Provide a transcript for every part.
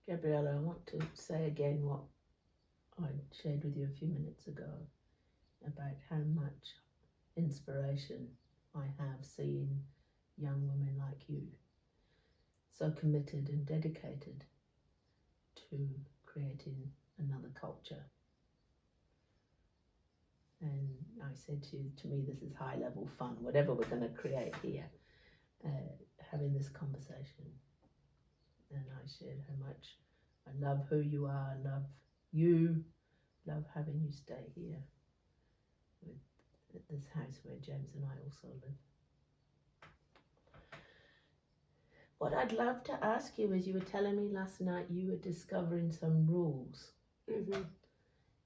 Gabriela, I want to say again what I shared with you a few minutes ago about how much inspiration I have seeing young women like you, so committed and dedicated to creating another culture. And I said to me, this is high level fun, whatever we're going to create here, having this conversation. And I shared how much I love who you are, love you, love having you stay here at this house where James and I also live. What I'd love to ask you is, you were telling me last night you were discovering some rules. Mm-hmm.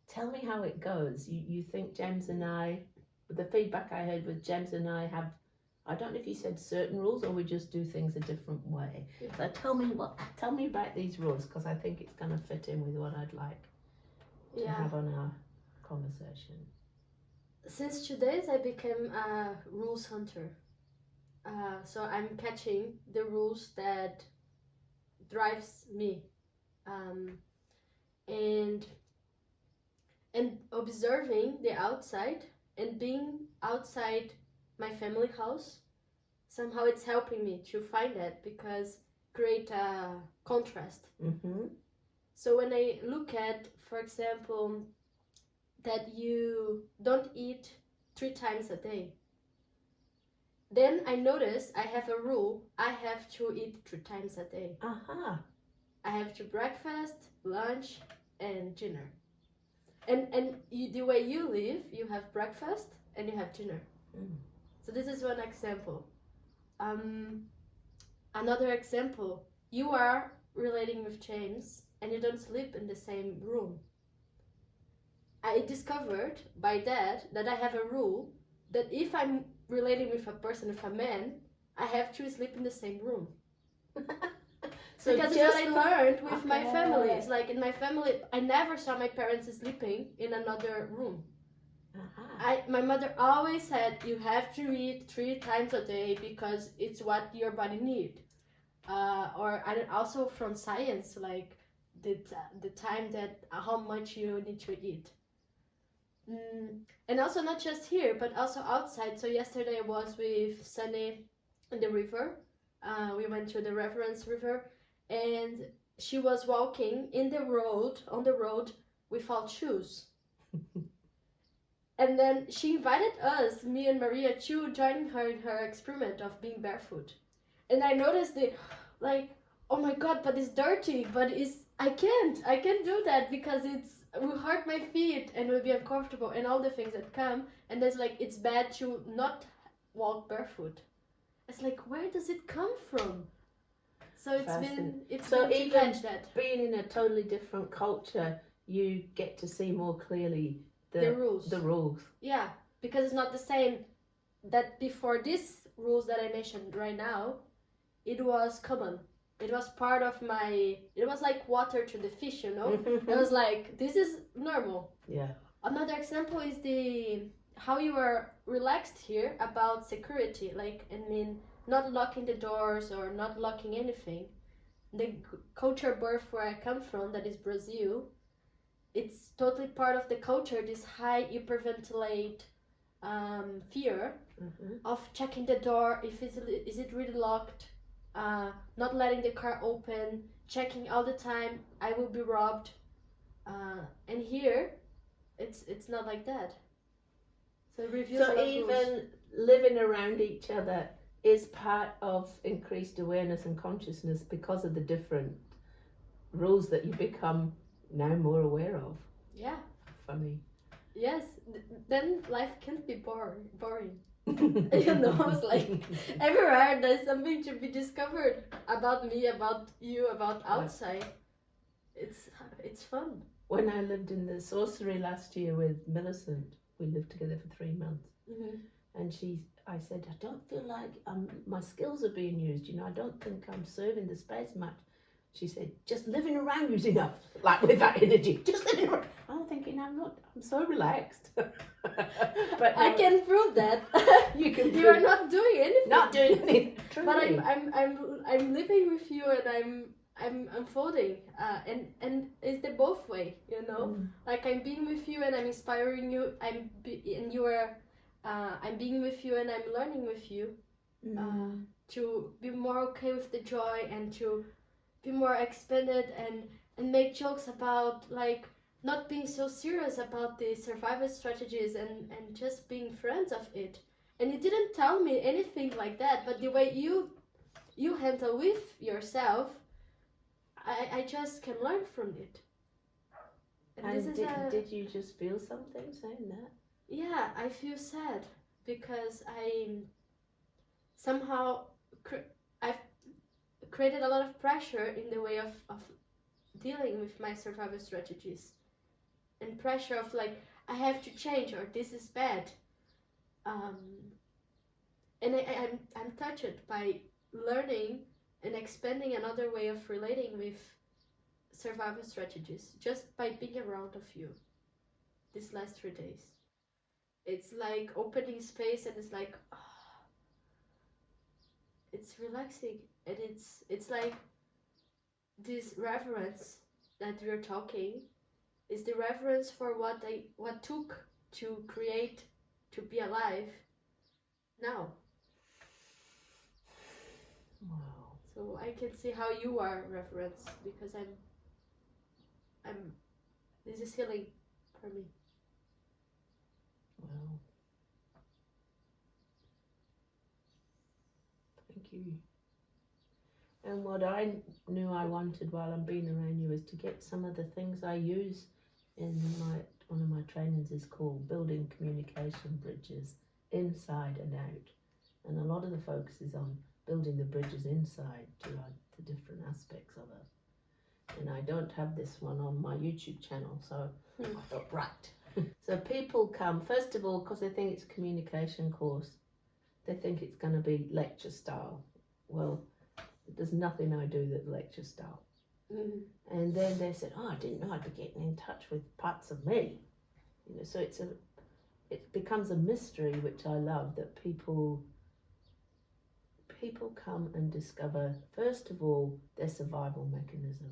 Tell me how it goes. You think James and I, the feedback I heard was James and I have, I don't know if you said certain rules or we just do things a different way. So tell me about these rules, because I think it's going to fit in with what I'd like to have on our conversation. Since 2 days I became a rules hunter. So I'm catching the rules that drives me, and observing the outside and being outside my family house. Somehow it's helping me to find that, because create a contrast. Mm-hmm. So when I look at, for example, that you don't eat 3 times a day, then I notice I have a rule. I have to eat 3 times a day. Uh-huh. I have to breakfast, lunch, and dinner. And the way you live, you have breakfast and you have dinner. Mm. So this is one example. Another example, you are relating with James and you don't sleep in the same room. I discovered by that I have a rule that if I'm relating with a person, with a man, I have to sleep in the same room. So because what I learned with my family, it's like in my family, I never saw my parents sleeping in another room. My mother always said, you have to eat 3 times a day because it's what your body needs. Also from science, like the time that how much you need to eat. And also not just here, but also outside. So yesterday I was with Sunny in the river. We went to the Reverence River, and she was walking on the road without shoes. And then she invited us, me and Maria, to join her in her experiment of being barefoot. And I noticed oh my God, but it's dirty, but I can't do that because it will hurt my feet and will be uncomfortable and all the things that come. And there's it's bad to not walk barefoot. It's where does it come from? So it's been to catch that. Being in a totally different culture, you get to see more clearly the rules. Yeah, because it's not the same that before these rules that I mentioned right now, it was common. It was part of it was like water to the fish, you know? It was this is normal. Yeah. Another example is how you are relaxed here about security, not locking the doors or not locking anything. The culture birth where I come from, that is Brazil, it's totally part of the culture, this high hyperventilate fear of checking the door, is it really locked, not letting the car open, checking all the time, I will be robbed. And here, it's not like that. So it reveals a lot of even rules. Living around each other is part of increased awareness and consciousness because of the different rules that you become now more aware of. Yeah. Funny. Yes. Then life can't be boring. You know, it's everywhere there's something to be discovered about me, about you, about outside. It's fun. When I lived in the sorcery last year with Millicent, we lived together for 3 months. And I said, I don't feel like my skills are being used, I don't think I'm serving the space much. She said, just living around you's enough, with that energy, just living around. I'm thinking, I'm so relaxed. But I can prove that. You are not doing anything. Not doing anything. Truly. But I'm living with you, and I'm unfolding, and it's the both way, you know. Like I'm being with you and I'm inspiring you. And you are, I'm being with you and I'm learning with you, to be more okay with the joy and to be more expanded and make jokes about like not being so serious about the survival strategies and just being friends of it. And you didn't tell me anything like that, but the way you handle with yourself, I just can learn from it. And this is did you just feel something saying that? Yeah, I feel sad because I somehow I've created a lot of pressure in the way of dealing with my survival strategies, and pressure of like I have to change or this is bad. And I'm touched by learning and expanding another way of relating with survival strategies just by being around of you these last 3 days. It's like opening space and it's like, oh, it's relaxing, and it's like this reverence that we're talking is the reverence for what took to create, to be alive now. Wow. So I can see how you are referenced because I'm this is healing for me. Wow. Thank you. And what I knew I wanted while I'm being around you is to get some of the things I use in one of my trainings is called building communication bridges inside and out. And a lot of the focus is on building the bridges inside to the different aspects of us. And I don't have this one on my YouTube channel, so I thought, right. So people come, first of all, because they think it's a communication course. They think it's going to be lecture style. Well, there's nothing I do that's lecture style. And then they said, oh, I didn't know I'd be getting in touch with parts of me. You know, so it becomes a mystery, which I love, that people come and discover, first of all, their survival mechanism.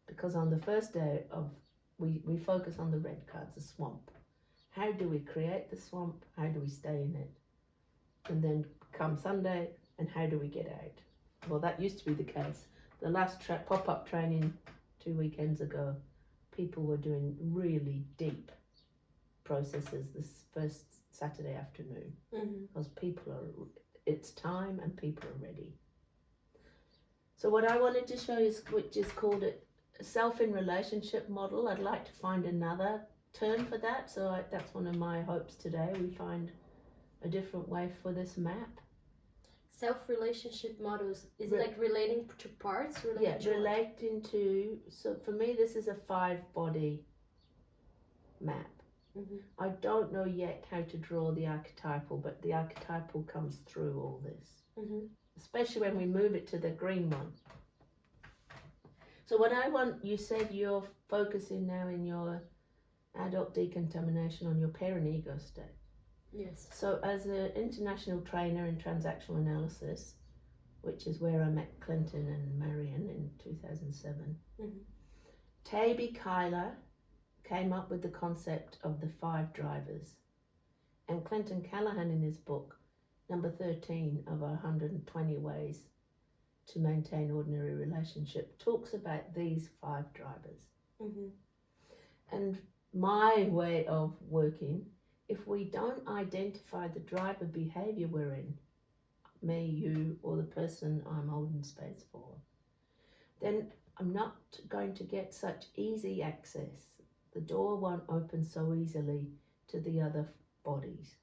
Because on the first day we focus on the red cards, the swamp. How do we create the swamp? How do we stay in it? And then come Sunday, and how do we get out? Well, that used to be the case. The last pop-up training 2 weekends ago, people were doing really deep processes this first Saturday afternoon. Because it's time and people are ready. So what I wanted to show you, which is called a self-in-relationship model. I'd like to find another term for that. So that's one of my hopes today. We find a different way for this map. Self-relationship models, is it like relating to parts? Relating to, so for me this is a 5-body map. I don't know yet how to draw the archetypal, but the archetypal comes through all this, especially when we move it to the green one. So what I want, you said you're focusing now in your adult decontamination on your parent ego state. Yes. So as an international trainer in transactional analysis, which is where I met Clinton and Marion in 2007, Taby Kyler came up with the concept of the 5 drivers. And Clinton Callahan in his book, number 13 of 120 ways to maintain ordinary relationship, talks about these 5 drivers. And my way of working, if we don't identify the driver behavior we're in, me, you, or the person I'm holding space for, then I'm not going to get such easy access. The door won't open so easily to the other bodies.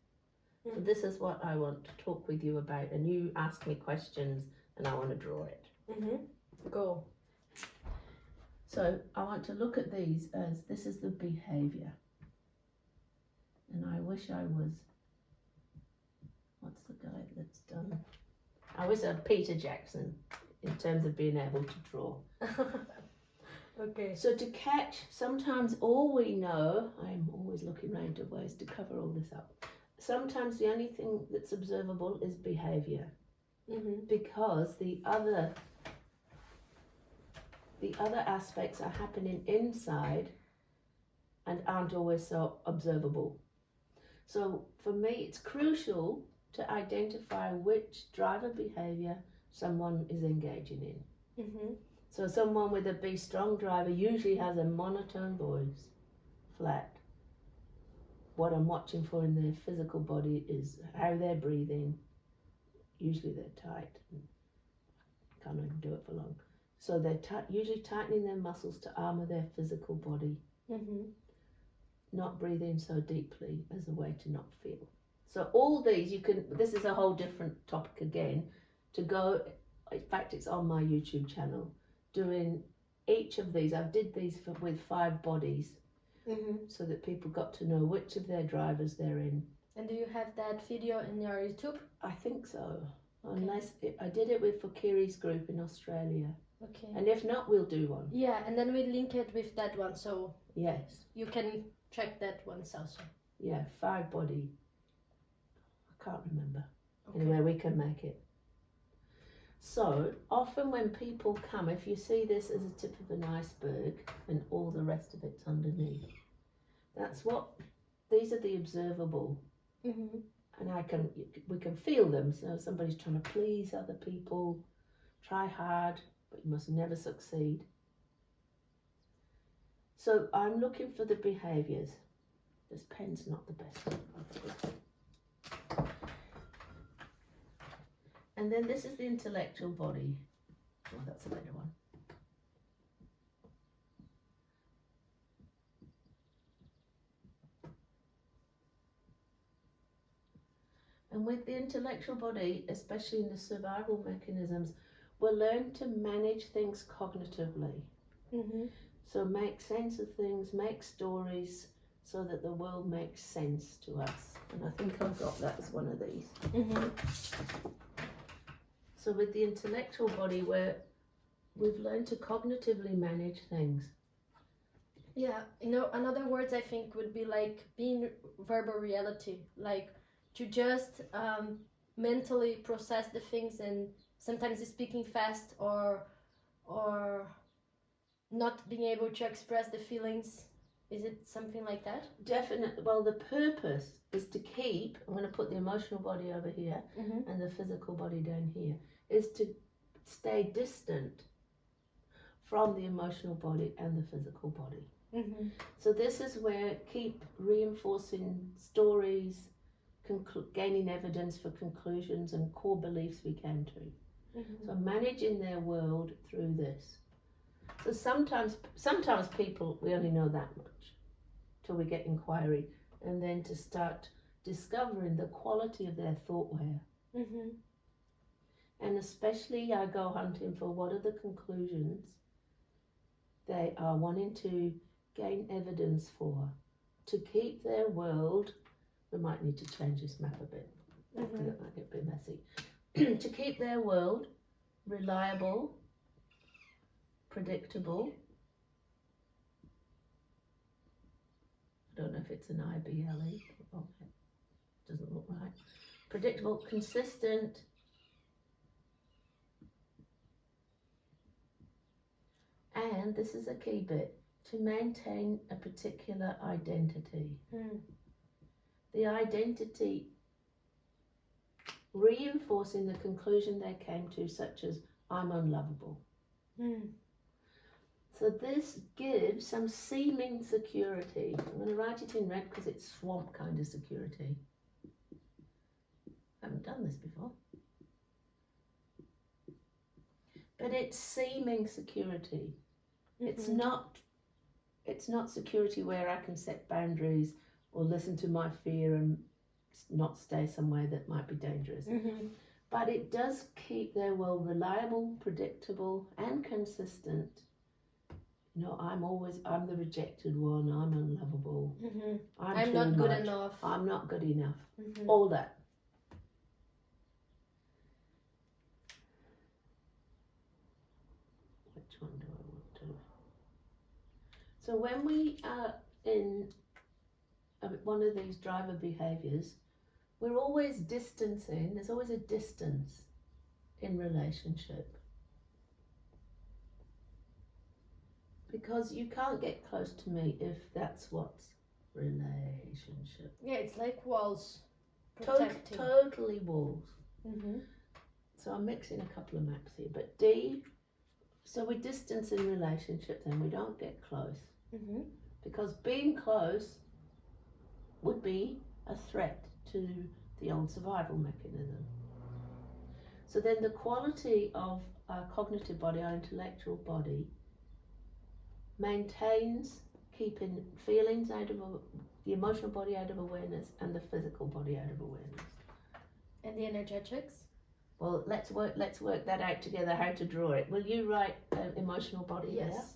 So this is what I want to talk with you about, and you ask me questions and I want to draw it. Go. So I want to look at these as this is the behavior. And I wish I was, what's the guy that's done? I was a Peter Jackson in terms of being able to draw. Okay. So to catch, sometimes all we know, I'm always looking around at ways to cover all this up. Sometimes the only thing that's observable is behavior. Because the other the other aspects are happening inside and aren't always so observable. So for me, it's crucial to identify which driver behavior someone is engaging in. So someone with a be strong driver usually has a monotone voice, flat. What I'm watching for in their physical body is how they're breathing. Usually they're tight. Can't even do it for long. So they're usually tightening their muscles to armour their physical body. Not breathing so deeply as a way to not feel. So all these this is a whole different topic again, to go, in fact it's on my YouTube channel, doing each of these. I did these with 5 bodies, so that people got to know which of their drivers they're in. And do you have that video in your YouTube? I think so, okay. Unless I did it for Kiri's group in Australia. Okay. And if not, we'll do one. Yeah, and then we link it with that one, so yes, you can check that one also. Yeah, 5 body. I can't remember. Okay. Anyway, we can make it. So often when people come, if you see this as a tip of an iceberg and all the rest of it's underneath, these are the observable. And we can feel them. So somebody's trying to please other people, try hard, but you must never succeed. So I'm looking for the behaviours. This pen's not the best. And then this is the intellectual body. Oh, that's a better one. And with the intellectual body, especially in the survival mechanisms, we'll learn to manage things cognitively. So make sense of things, make stories, so that the world makes sense to us. And I think I've got that as one of these. So with the intellectual body, we've learned to cognitively manage things. Yeah, another words I think would be like being verbal reality, like to just mentally process the things, and sometimes speaking fast or not being able to express the feelings. Is it something like that? Definitely. Well, the purpose is to keep, I'm going to put the emotional body over here and the physical body down here, is to stay distant from the emotional body and the physical body. So this is where keep reinforcing stories, gaining evidence for conclusions and core beliefs we came to. So managing their world through this. So sometimes people, we only know that much till we get inquiry, and then to start discovering the quality of their thought ware. And especially I go hunting for what are the conclusions they are wanting to gain evidence for, to keep their world. We might need to change this map a bit, because it might get a bit messy. To keep their world reliable, predictable. I don't know if it's an IBLE. Oh, it doesn't look right. Predictable, consistent, and this is a key bit, to maintain a particular identity. The identity reinforcing the conclusion they came to, such as, I'm unlovable. So this gives some seeming security. I'm going to write it in red because it's swamp kind of security. I haven't done this before. But it's seeming security. It's not security where I can set boundaries or listen to my fear and not stay somewhere that might be dangerous. But it does keep their world reliable, predictable, and consistent. I'm the rejected one, I'm unlovable. I'm not good much. enough. I'm not good enough. All that. Which one do I want to? So when we are in one of these driver behaviours, we're always distancing. There's always a distance in relationship. Because you can't get close to me if that's what's relationship. Yeah, it's like walls protecting. Totally walls. Mm-hmm. So I'm mixing a couple of maps here. But D, so we distance in relationship, then we don't get close. Mm-hmm. Because being close would be a threat to the old survival mechanism. So then the quality of our cognitive body, our intellectual body, maintains keeping feelings out of the emotional body out of awareness and the physical body out of awareness. And the energetics? Well, let's work that out together, how to draw it. Will you write emotional body there? Yes.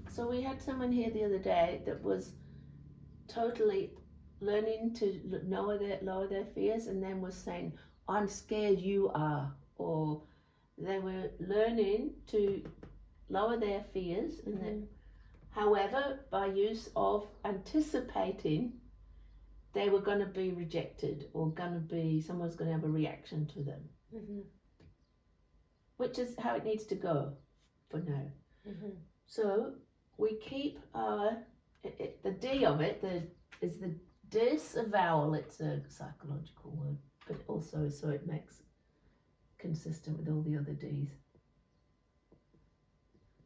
So we had someone here the other day that was totally learning to lower their fears, and then was saying, I'm scared you are, or they were learning to lower their fears, and then, however, by use of anticipating they were going to be rejected or someone's going to have a reaction to them, which is how it needs to go for now. So we keep the D of it is the disavowal. It's a psychological word, but also so it makes consistent with all the other D's.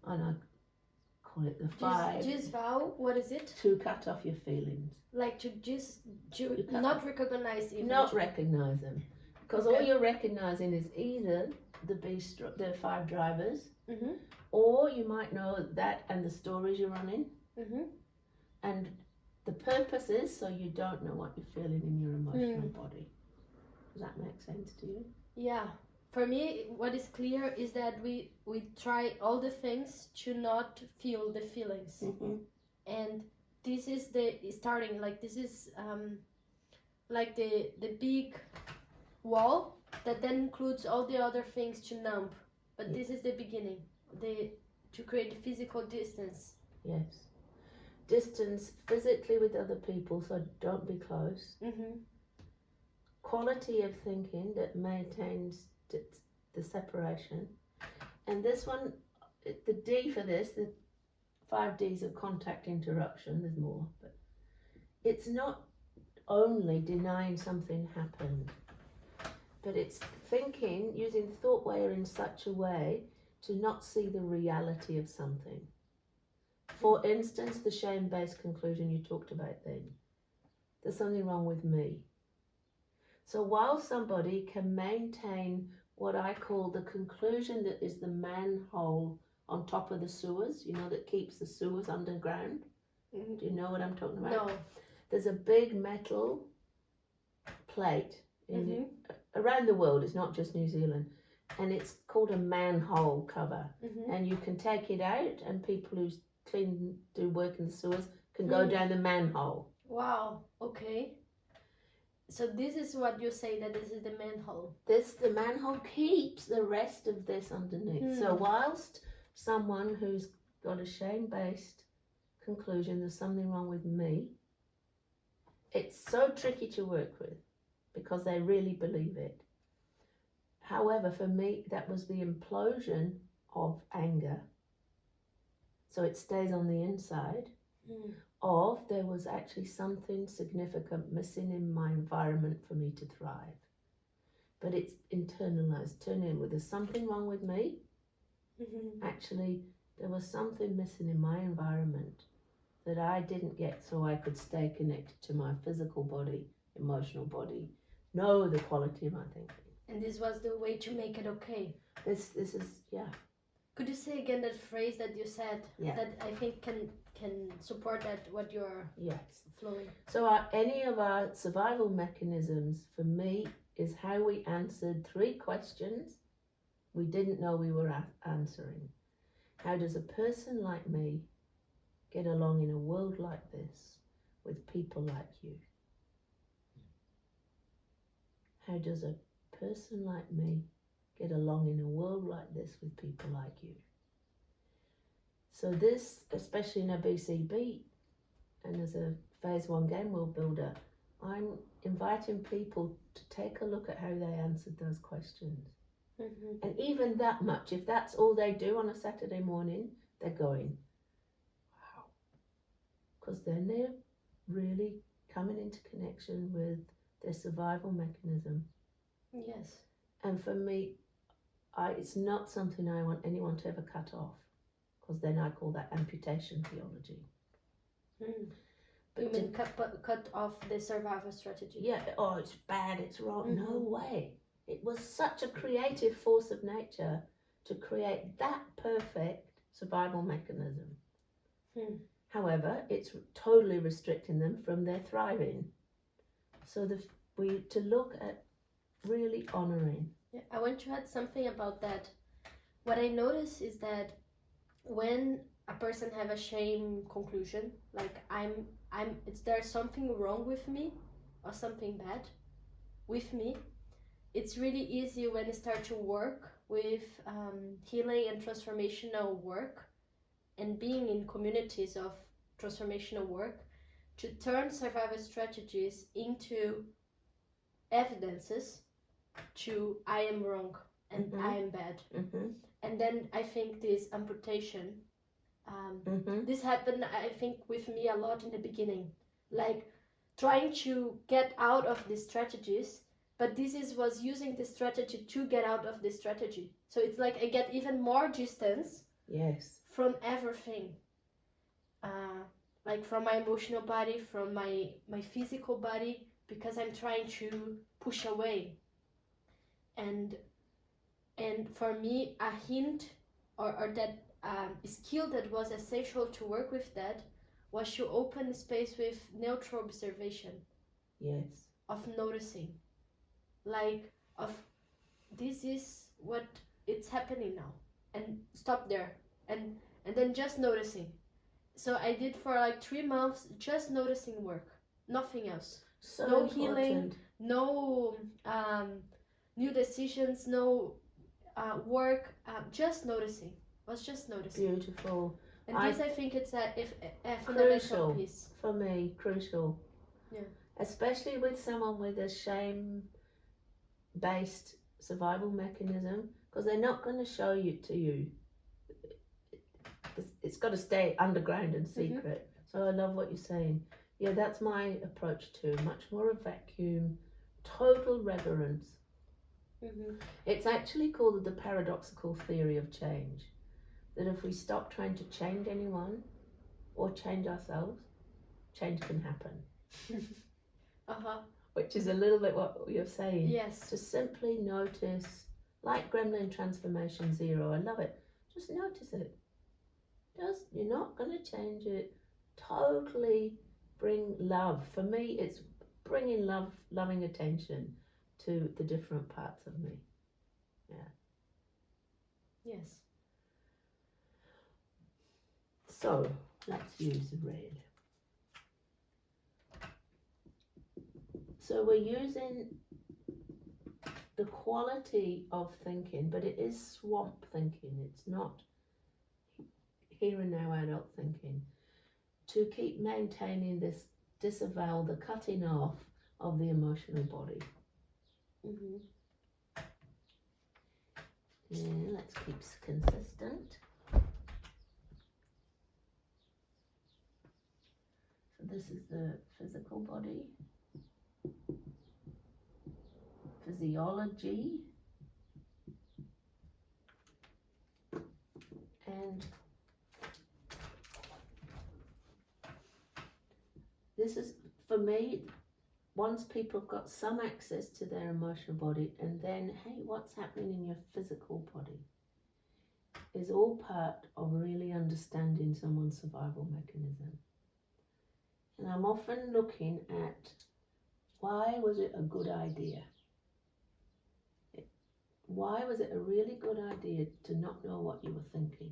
And I call it the 5. Disavow, what is it? To cut off your feelings. Like to not recognize the emotion. Not recognize them. Because all you're recognizing is either the 5 drivers, or you might know that and the stories you're running, and the purpose is so you don't know what you're feeling in your emotional body. Does that make sense to you? Yeah. For me, what is clear is that we try all the things to not feel the feelings, and this is the starting. Like this is like the big wall that then includes all the other things to numb. But this is the beginning. To create physical distance. Yes. Distance physically with other people, so don't be close. Quality of thinking that maintains the separation. And this one, the D for this, the 5 Ds of contact interruption, there's more, but it's not only denying something happened, but it's thinking, using thought wire in such a way to not see the reality of something. For instance, the shame-based conclusion you talked about then. There's something wrong with me. So while somebody can maintain what I call the conclusion that is the manhole on top of the sewers, that keeps the sewers underground. Do you know what I'm talking about? No. There's a big metal plate around the world, it's not just New Zealand, and it's called a manhole cover. And you can take it out, and people who do work in the sewers can go down the manhole. Wow, okay. So this is what you say, that this is the manhole. The manhole keeps the rest of this underneath. So whilst someone who's got a shame-based conclusion, there's something wrong with me, it's so tricky to work with because they really believe it. However, for me, that was the implosion of anger. So it stays on the inside of there was actually something significant missing in my environment for me to thrive. But it's internalized, turn in with there's something wrong with me. Actually, there was something missing in my environment that I didn't get, so I could stay connected to my physical body, emotional body, know the quality of my thinking. And this was the way to make it okay. This is, yeah. Could you say again that phrase that you said that I think can support that what you're flowing? So any of our survival mechanisms for me is how we answered 3 questions we didn't know we were answering. How does a person like me get along in a world like this with people like you? How does a person like me get along in a world like this with people like you? So this, especially in a BCB and as a phase 1 game world builder, I'm inviting people to take a look at how they answered those questions. And even that much, if that's all they do on a Saturday morning, they're going, wow. Because then they're really coming into connection with their survival mechanism. Yes. And for me, it's not something I want anyone to ever cut off, because then I call that amputation theology. But you mean cut off the survival strategy? Yeah, oh, it's bad, it's wrong. No way. It was such a creative force of nature to create that perfect survival mechanism. However, it's totally restricting them from their thriving. So to look at really honouring. Yeah, I want to add something about that. What I notice is that when a person have a shame conclusion, like there's something wrong with me or something bad with me, it's really easy when you start to work with healing and transformational work and being in communities of transformational work to turn survival strategies into evidences to I am wrong and I am bad. And then I think this amputation, this happened, I think, with me a lot in the beginning, like trying to get out of these strategies, but was using the strategy to get out of the strategy. So it's like I get even more distance from everything, like from my emotional body, from my physical body, because I'm trying to push away. And for me, a hint or that skill that was essential to work with that was to open space with neutral observation. Yes. Of noticing, like of this is what it's happening now, and stop there, and then just noticing. So I did for like 3 months just noticing work, nothing else. So no important. Healing, no new decisions, no work, just noticing. Beautiful. And I think it's a fundamental crucial piece. For me, crucial. Yeah. Especially with someone with a shame-based survival mechanism, because they're not going to show it to you. It's got to stay underground and secret. So I love what you're saying. Yeah, that's my approach too. Much more a vacuum, total reverence. It's actually called the paradoxical theory of change. That if we stop trying to change anyone or change ourselves, change can happen. Which is a little bit what you're saying. Yes. To simply notice, like Gremlin Transformation Zero, I love it. Just notice it. You're not going to change it. Totally bring love. For me, it's bringing loving attention to the different parts of me. Yeah. Yes. So, let's use red. So we're using the quality of thinking, but it is swamp thinking. It's not here and now adult thinking. To keep maintaining this disavowal, the cutting off of the emotional body. Yeah, let's keep consistent. So this is the physical body. Physiology. And this is, for me, once people have got some access to their emotional body, and then, hey, what's happening in your physical body is all part of really understanding someone's survival mechanism. And I'm often looking at, why was it a good idea? Why was it a really good idea to not know what you were thinking?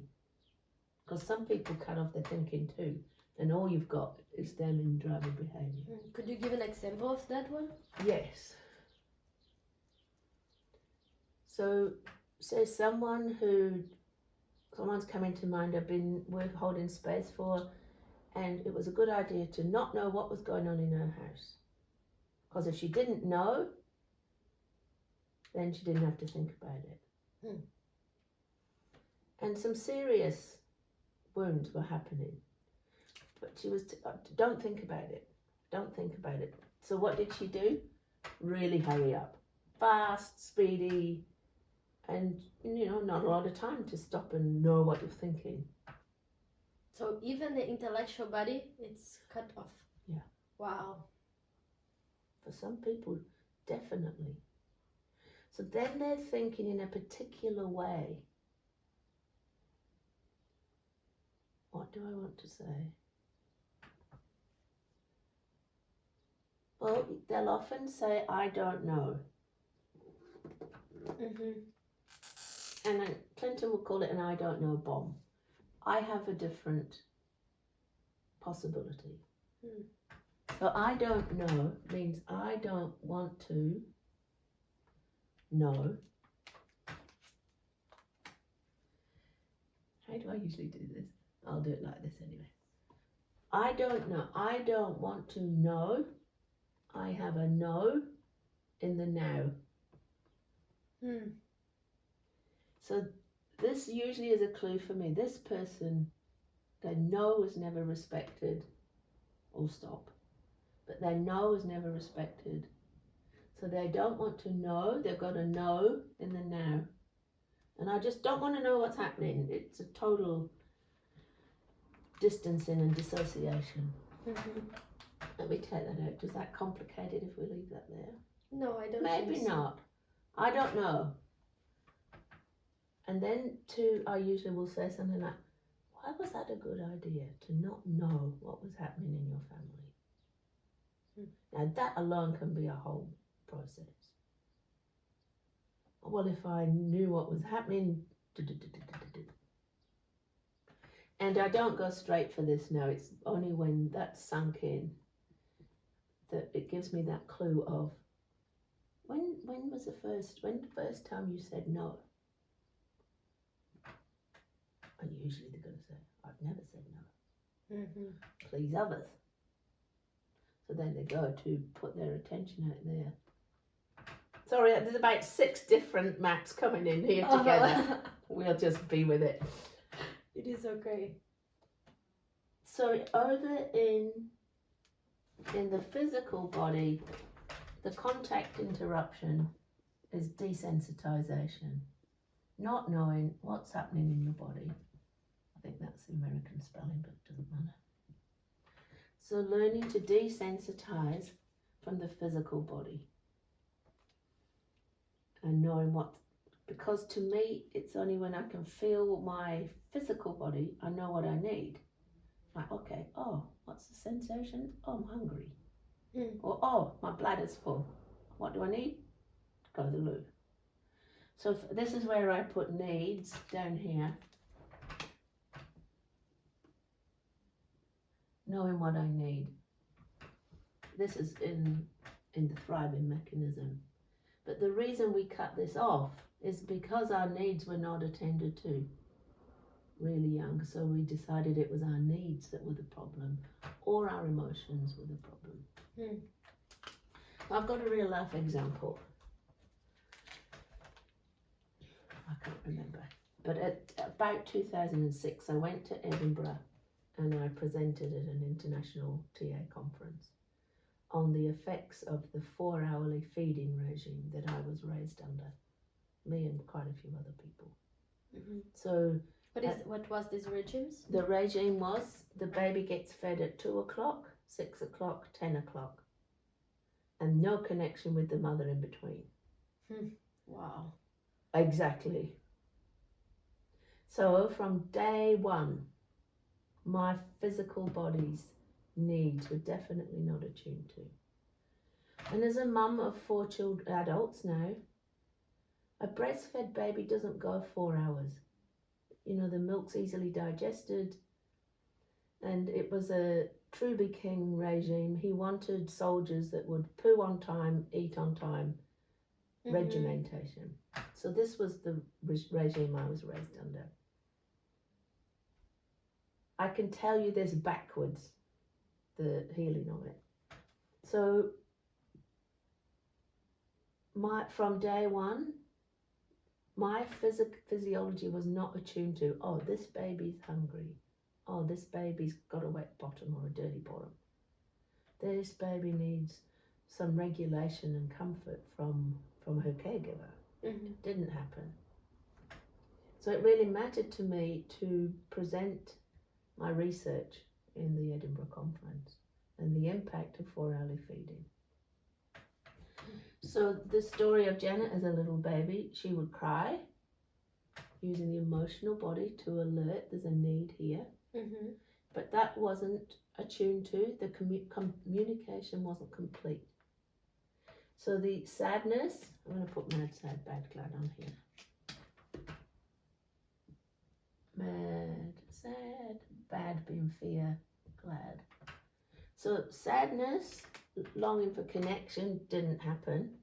Because some people cut off their thinking too, and all you've got is them in driving behaviour. Could you give an example of that one? Yes. So, say someone's coming to mind I've been holding space for, and it was a good idea to not know what was going on in her house. Because if she didn't know, then she didn't have to think about it. And some serious wounds were happening. But she was, don't think about it. Don't think about it. So what did she do? Really hurry up. Fast, speedy, and, not a lot of time to stop and know what you're thinking. So even the intellectual body, it's cut off. Yeah. Wow. For some people, definitely. So then they're thinking in a particular way. What do I want to say? Well, they'll often say, I don't know. And then Clinton would call it an I don't know bomb. I have a different possibility. So I don't know means I don't want to know. How do I usually do this? I'll do it like this anyway. I don't know. I don't want to know. I have a no in the now. So this usually is a clue for me. This person, their no was never respected. Or stop. But their no was never respected. So they don't want to know. They've got a no in the now. And I just don't want to know what's happening. It's a total distancing and dissociation. Let me take that out. Is that complicated if we leave that there? No, I don't Maybe think so. not. I don't know. And then I usually will say something like, why was that a good idea to not know what was happening in your family? Now that alone can be a whole process. Well, if I knew what was happening, and I don't go straight for this now. It's only when that's sunk in that it gives me that clue of when the first time you said no? And usually they're going to say, I've never said no. Please others. So then they go to put their attention out there. Sorry, there's about 6 different maps coming in here together. We'll just be with it. It is okay. So over in the physical body, the contact interruption is desensitization. Not knowing what's happening in your body. I think that's the American spelling, but it doesn't matter. So learning to desensitize from the physical body. And knowing because to me, it's only when I can feel my physical body, I know what I need. Like, okay, what's the sensation? Oh, I'm hungry. Or, my bladder's full. What do I need? To go to the loo. So this is where I put needs down here. Knowing what I need. This is in the thriving mechanism. But the reason we cut this off is because our needs were not attended to really young. So we decided it was our needs that were the problem or our emotions were the problem. I've got a real life example. I can't remember. But at about 2006, I went to Edinburgh and I presented at an international TA conference on the effects of the 4-hourly feeding regime that I was raised under, me and quite a few other people. So what was this regime? The regime was the baby gets fed at 2 o'clock, 6 o'clock, 10 o'clock, and no connection with the mother in between. Wow. Exactly. So from day one, my physical body's needs were definitely not attuned to. And as a mum of 4 adults now, a breastfed baby doesn't go 4 hours. The milk's easily digested, and it was a Truby King regime. He wanted soldiers that would poo on time, eat on time, regimentation. So this was the regime I was raised under. I can tell you this backwards, the healing of it. So from day one, my physiology was not attuned to, oh, this baby's hungry. Oh, this baby's got a wet bottom or a dirty bottom. This baby needs some regulation and comfort from her caregiver. Didn't happen. So it really mattered to me to present my research in the Edinburgh conference and the impact of 4-hourly feeding. So the story of Janet as a little baby, she would cry, using the emotional body to alert there's a need here. But that wasn't attuned to, the communication wasn't complete. So the sadness, I'm going to put mad, sad, bad, glad on here. Mad, sad, bad being fear, glad. So sadness, longing for connection didn't happen.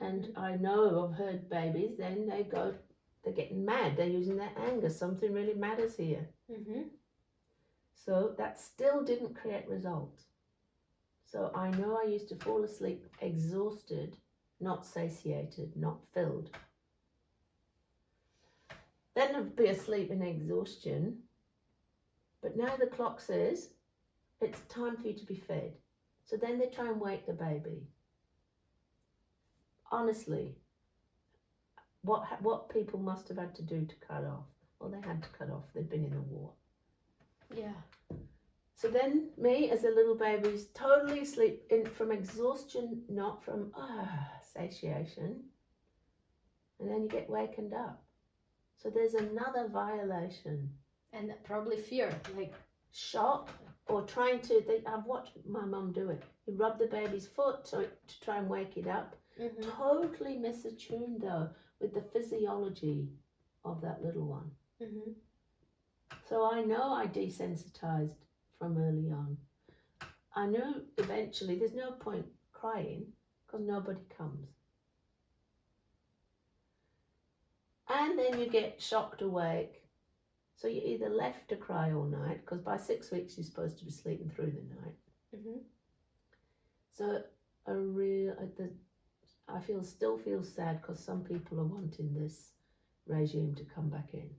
And I know I've heard babies, then they're getting mad, they're using their anger, something really matters here. So that still didn't create results. So I know I used to fall asleep exhausted, not satiated, not filled. Then I'd be asleep in exhaustion, but now the clock says it's time for you to be fed. So then they try and wake the baby. Honestly, what people must have had to do to cut off? Well, they had to cut off. They'd been in a war. Yeah. So then me as a little baby's totally asleep from exhaustion, not from satiation. And then you get wakened up. So there's another violation. And probably fear, like shock, or trying to, I've watched my mum do it. You rub the baby's foot to try and wake it up. Totally misattuned though with the physiology of that little one. So I know I desensitized from early on. I knew eventually there's no point crying because nobody comes. And then you get shocked awake. So you're either left to cry all night, because by 6 weeks you're supposed to be sleeping through the night. So I still feel sad because some people are wanting this regime to come back in.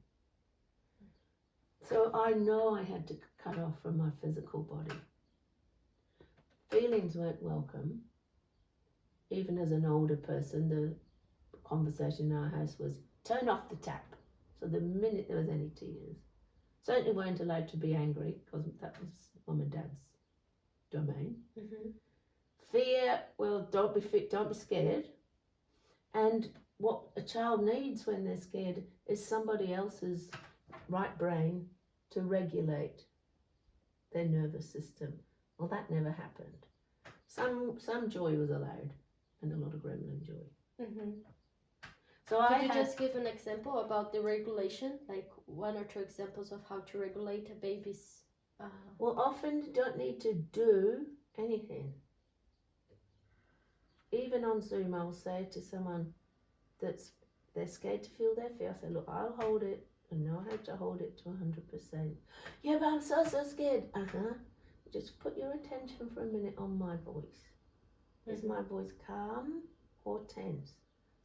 So I know I had to cut off from my physical body. Feelings weren't welcome. Even as an older person, the conversation in our house was, turn off the tap. So the minute there was any tears, certainly weren't allowed to be angry because that was mum and dad's domain. Fear, well, don't be scared. And what a child needs when they're scared is somebody else's right brain to regulate their nervous system. Well, that never happened. Some joy was allowed, and a lot of gremlin joy. So Could you just give an example about the regulation, like 1 or 2 examples of how to regulate a baby's? Well, often you don't need to do anything. Even on Zoom, I'll say to someone they're scared to feel their fear, I say, look, I'll hold it and know how to hold it to 100%. Yeah, but I'm so scared. Just put your attention for a minute on my voice. Is my voice calm or tense?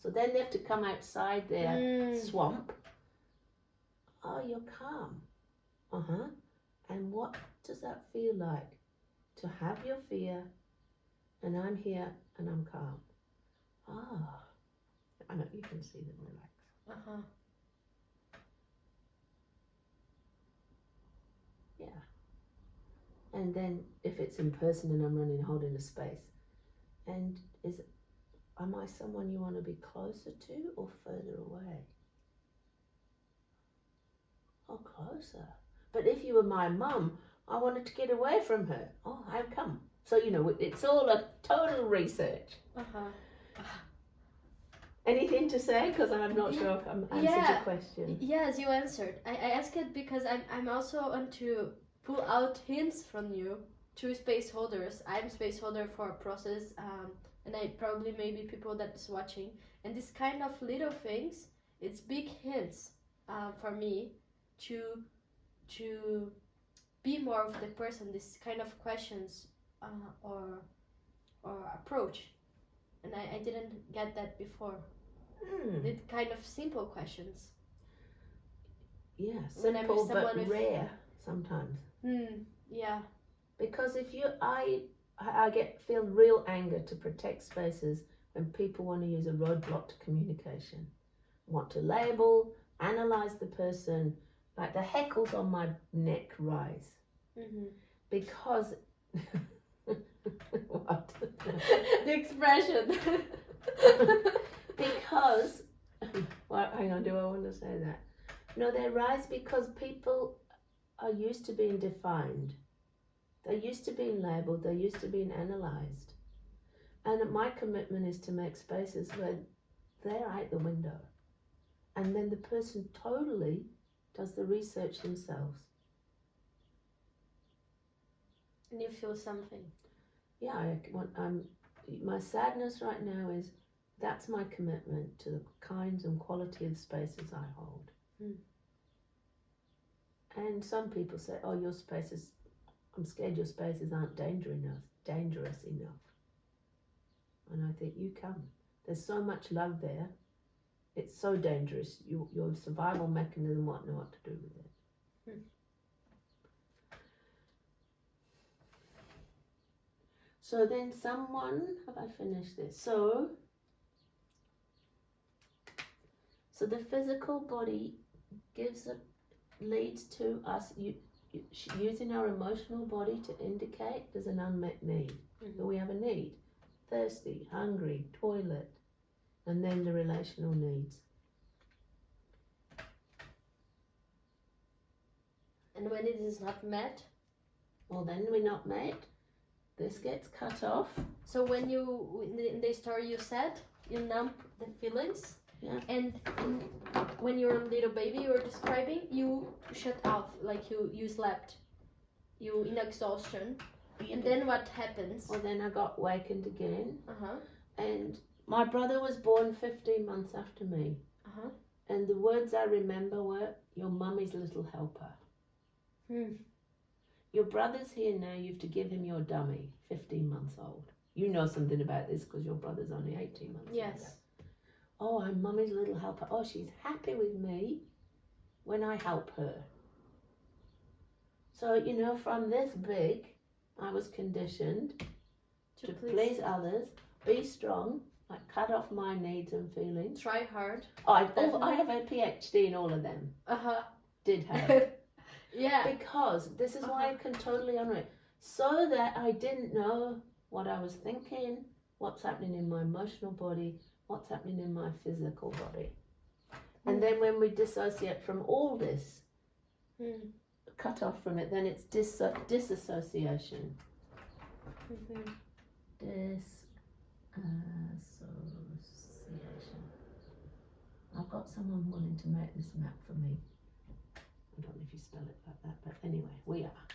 So then they have to come outside their swamp. Oh, you're calm. And what does that feel like? To have your fear, and I'm here and I'm calm. I know you can see them relax. Yeah. And then if it's in person and I'm holding a space, and am I someone you want to be closer to or further away? Oh, closer. But if you were my mum, I wanted to get away from her. Oh, how come? So, it's all a total research. Anything to say? Because I'm not sure if I'm answered your question. Yes, you answered. I asked it because I'm also want to pull out hints from you to space holders. I'm space holder for a process, and I probably maybe people that's watching. And this kind of little things, it's big hints for me to be more of the person, this kind of questions or approach. And I didn't get that before. The kind of simple questions. Yeah, When I meet simple someone but with- rare sometimes. Yeah. Because if you, feel real anger to protect spaces when people want to use a roadblock to communication, want to label, analyze the person, like the heckles on my neck rise. Because what? The expression. Because, well, hang on, do I want to say that? No, they rise because people are used to being defined. They're used to being labelled, they're used to being analysed. And my commitment is to make spaces where they're out the window. And then the person totally does the research themselves. And you feel something. Yeah, my sadness right now is that's my commitment to the kinds and quality of spaces I hold. And some people say, oh, your spaces, I'm scared your spaces aren't dangerous enough. And I think, you come. There's so much love there. It's so dangerous. Your survival mechanism won't know what to do with it. So then have I finished this? So the physical body leads to us using our emotional body to indicate there's an unmet need. That we have a need. Thirsty, hungry, toilet, and then the relational needs. And when it is not met? Well, then we're not met. This gets cut off. So when in the story you said, you numb the feelings. Yeah. And when you're a little baby, you were describing, you shut off, like you slept. You in exhaustion. And then what happens? Well, then I got wakened again. Uh-huh. And my brother was born 15 months after me. Uh-huh. And the words I remember were, your mummy's little helper. Your brother's here now, you have to give him your dummy, 15 months old. You know something about this because your brother's only 18 months old. Yes. Oh, I'm mummy's little helper. Oh, she's happy with me when I help her. So, from this big, I was conditioned to please others, be strong, like cut off my needs and feelings. Try hard. I have a PhD in all of them. Did have. Yeah. Because this is why I can totally honour it. So that I didn't know what I was thinking, what's happening in my emotional body, what's happening in my physical body. And then when we dissociate from all this, cut off from it, then it's disassociation. Disassociation. I've got someone willing to make this map for me. I don't know if you spell it like that, but anyway, we are.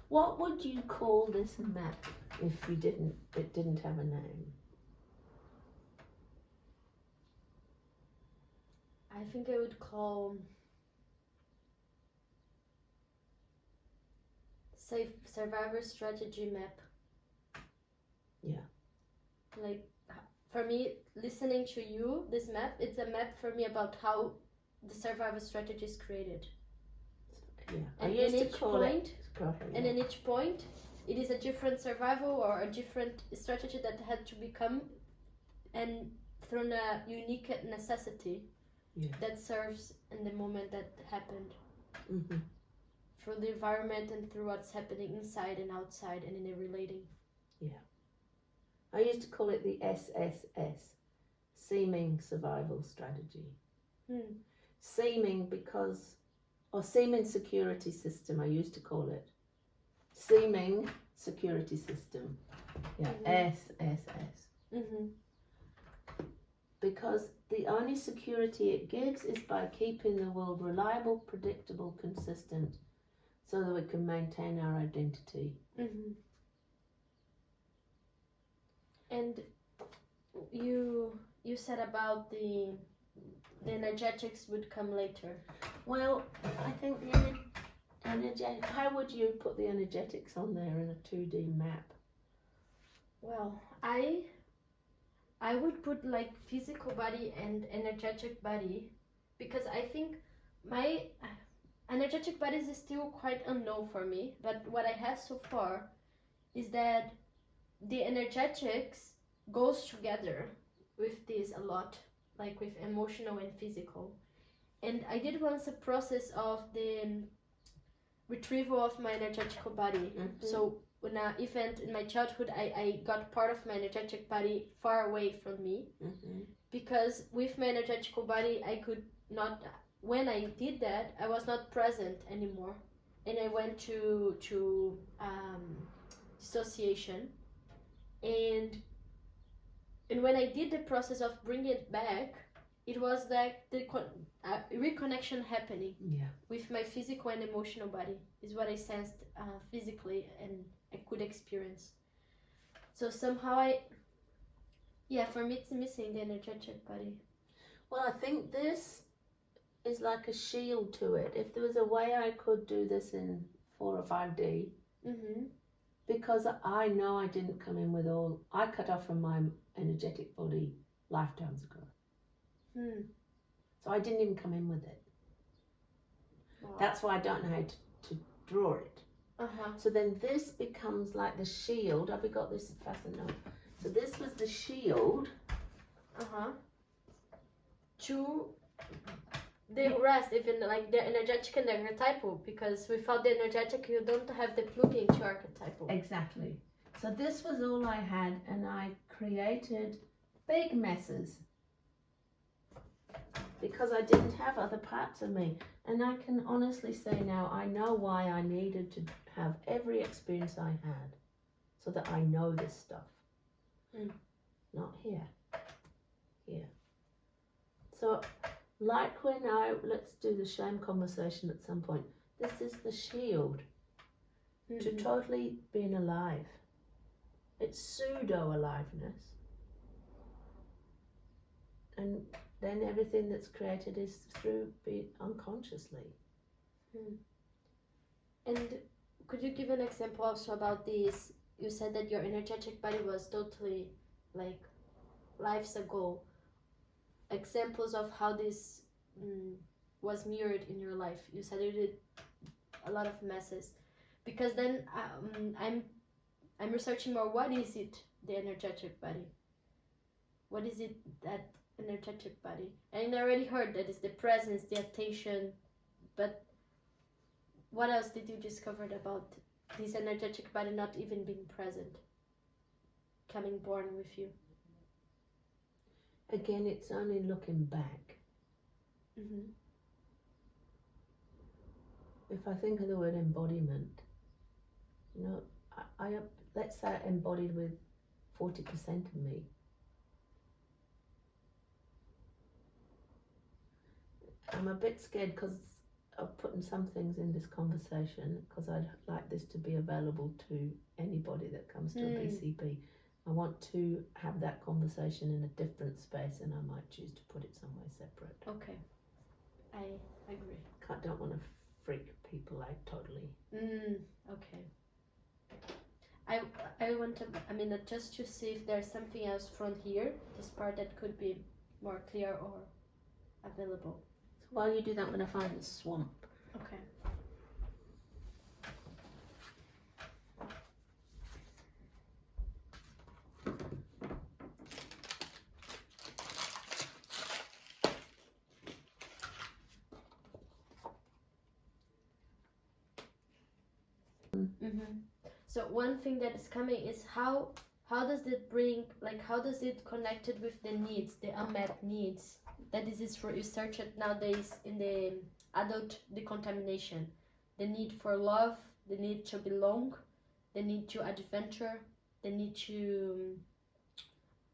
What would you call this map if it didn't have a name? I think I would call survivor strategy map. Yeah. Like, for me, listening to you, this map, it's a map for me about how the survival strategy is created. Yeah. And I used in to each call point, it. in each point, it is a different survival or a different strategy that had to become, and through a unique necessity that serves in the moment that happened. Through the environment and through what's happening inside and outside and in a relating. Yeah. I used to call it the SSS, seeming survival strategy. Seeming seeming security system, I used to call it. Seeming security system. Yeah, SSS. Because the only security it gives is by keeping the world reliable, predictable, consistent, so that we can maintain our identity. And you said about the energetics would come later. Well, I think How would you put the energetics on there in a 2D map? Well, I would put like physical body and energetic body, because I think my energetic bodies is still quite unknown for me, but what I have so far is that the energetics goes together with this a lot, like with emotional and physical. And I did once a process of the retrieval of my energetical body. So in an event in my childhood, I got part of my energetic body far away from me, because with my energetical body I could not, when I did that, I was not present anymore, and I went to dissociation. And when I did the process of bringing it back, it was like the reconnection happening with my physical and emotional body, is what I sensed physically and I could experience. So somehow for me it's missing the energetic body. Well, I think this is like a shield to it. If there was a way I could do this in 4 or 5D, because I know I didn't come in with all, I cut off from my energetic body lifetimes ago. So I didn't even come in with it. Wow. That's why I don't know how to draw it. So then this becomes like the shield. Have we got this fastened on? So this was the shield. To the rest, even like the energetic and the archetypal, because without the energetic you don't have the plugin to archetypal. Exactly. So this was all I had, and I created big messes because I didn't have other parts of me. And I can honestly say now, I know why I needed to have every experience I had, so that I know this stuff. Not here. Here. So like when let's do the shame conversation at some point. This is the shield to totally being alive. It's pseudo-aliveness. And then everything that's created is through being unconsciously. And could you give an example also about this? You said that your energetic body was totally like lives ago. Examples of how this was mirrored in your life. You said you did a lot of messes, because then I'm researching more. What is it, the energetic body? What is it, that energetic body? And I already heard that it's the presence, the attention, but what else did you discover about this energetic body not even being present, coming born with you? Again, it's only looking back. If I think of the word embodiment, I let's say I embodied with 40% of me. I'm a bit scared because of putting some things in this conversation, because I'd like this to be available to anybody that comes to a BCP. I want to have that conversation in a different space, and I might choose to put it somewhere separate. Okay, I agree. I don't want to freak people out totally. Okay. I want to, just to see if there's something else from here, this part that could be more clear or available. So while you do that, I'm going to find the swamp. Okay. So one thing that is coming is how does it bring, like how does it connected with the needs, the unmet needs that this is researched nowadays in the adult decontamination, the need for love, the need to belong, the need to adventure, the need to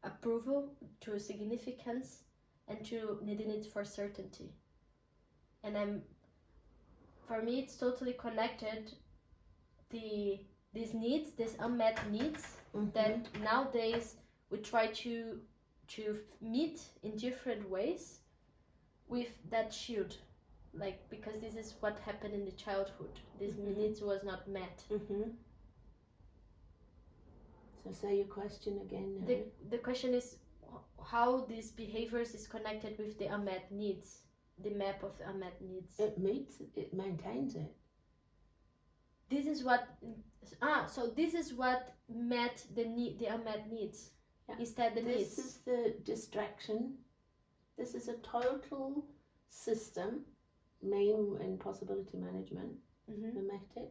approval, to significance, and to needing it for certainty. And for me it's totally connected, these needs, these unmet needs that nowadays we try to meet in different ways with that shield, like, because this is what happened in the childhood. This needs was not met. So say your question again now. The question is how these behaviors is connected with the unmet needs, the map of the unmet needs. It maintains it. This is what, so this is what met the unmet needs. Yeah. Instead the needs. This is the distraction. This is a total system, meme and possibility management, mimetic,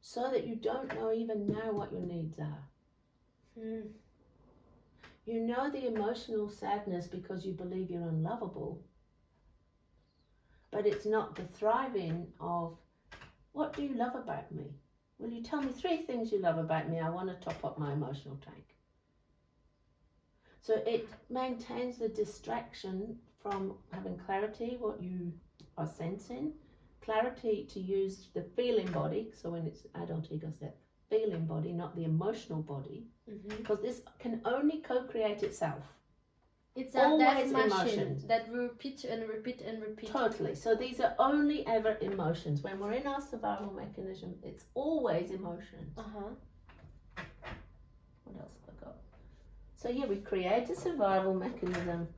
so that you don't even know what your needs are. You know the emotional sadness because you believe you're unlovable, but it's not the thriving of, what do you love about me? Will you tell me 3 things you love about me? I want to top up my emotional tank. So it maintains the distraction from having clarity, what you are sensing, clarity to use the feeling body. So when it's adult ego step, feeling body, not the emotional body, because this can only co-create itself. It's a death machine that we repeat and repeat and repeat. Totally. So these are only ever emotions. When we're in our survival mechanism, it's always emotions. What else have I got? So yeah, we create a survival mechanism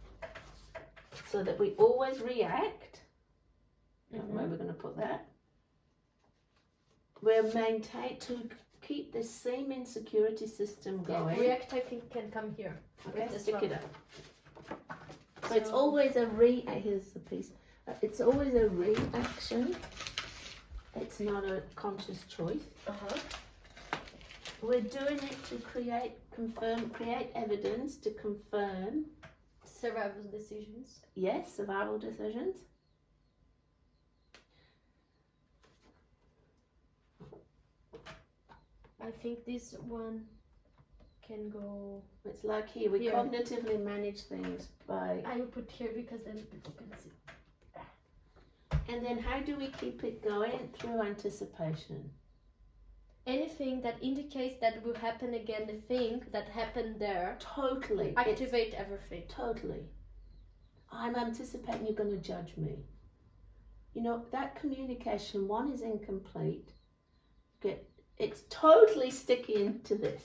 so that we always react. Where we're going to put that. We're maintained to keep this same insecurity system going. React, I think, can come here. Okay, stick it up. So it's always here's the piece. It's always a reaction. It's not a conscious choice. We're doing it to create evidence to confirm survival decisions. Yes, survival decisions. I think this one can go. It's like here, we cognitively manage things by. I will put here because then people can see. And then how do we keep it going? Through anticipation. Anything that indicates that will happen again, the thing that happened there. Totally. Activate everything. Totally. I'm anticipating you're going to judge me. You know, that communication, one is incomplete. It's totally sticky into this.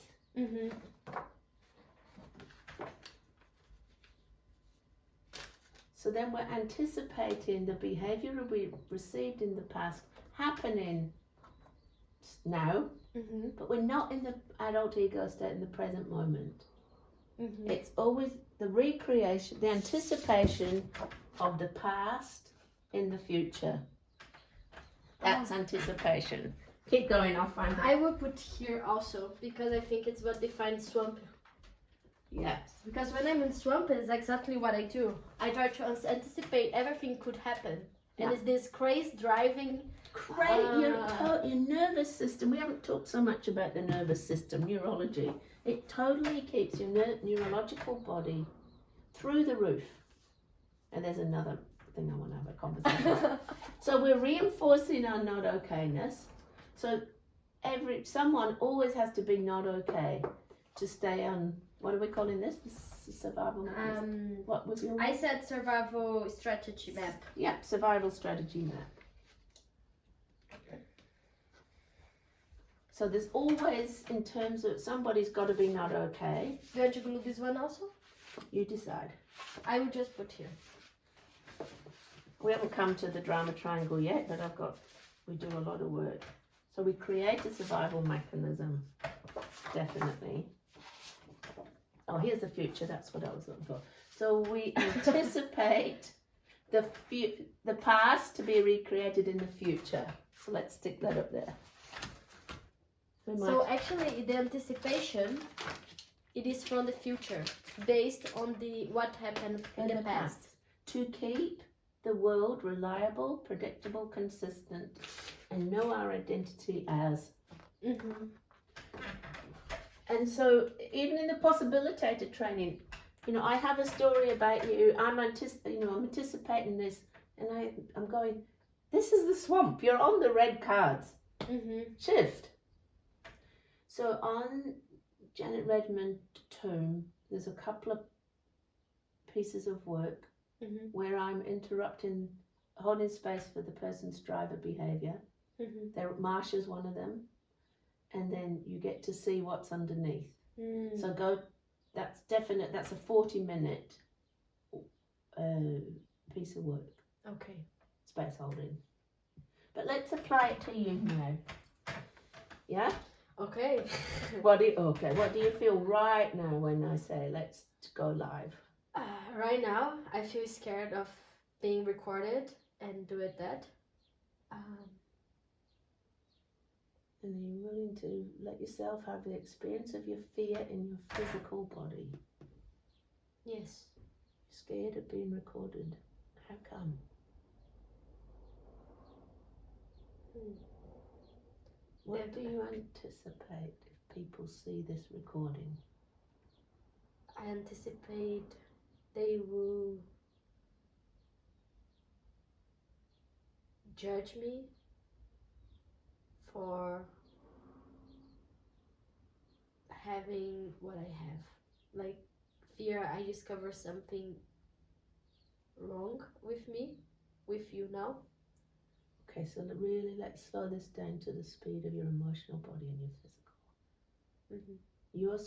So then we're anticipating the behavior we received in the past happening now, but we're not in the adult ego state in the present moment. It's always the recreation, the anticipation of the past in the future. That's anticipation. Keep going, I'll find that. I will put here also because I think it's what defines swamp. Yes. Because when I'm in swamp, it's exactly what I do. I try to anticipate everything could happen. And it's this crazy driving. Your nervous system, we haven't talked so much about the nervous system, neurology. It totally keeps your neurological body through the roof. And there's another thing I want to have a conversation about. So we're reinforcing our not okayness. So someone always has to be not okay to stay on, what are we calling this? The survival mechanism. What was your I said survival strategy map. Yeah, survival strategy map. So there's always, in terms of, somebody's got to be not okay. Do you want to glue this one also? You decide. I will just put here. We haven't come to the drama triangle yet, but we do a lot of work. So we create a survival mechanism, definitely. Oh, here's the future, that's what I was looking for. So we anticipate the past to be recreated in the future. So let's stick that up there. So actually the anticipation, it is from the future, based on what happened in the past. To keep the world reliable, predictable, consistent, and know our identity as. And so even in the possibilitated training, you know, I have a story about you, I'm anticipating this, and I'm going, this is the swamp, you're on the red cards. Shift. So on Janet Redmond tomb, there's a couple of pieces of work where I'm interrupting holding space for the person's driver behaviour. Marsh is one of them. And then you get to see what's underneath. So that's definite, that's a 40-minute piece of work. Okay. Space holding. But let's apply it to you now. Yeah? Okay. What do you feel right now when I say let's go live? Right now, I feel scared of being recorded and doing that. And are you willing to let yourself have the experience of your fear in your physical body? Yes. Scared of being recorded. How come? What do you anticipate if people see this recording? I anticipate they will judge me for having what I have. Like fear I discover something wrong with me, with you now. Okay, so really let's slow this down to the speed of your emotional body and your physical.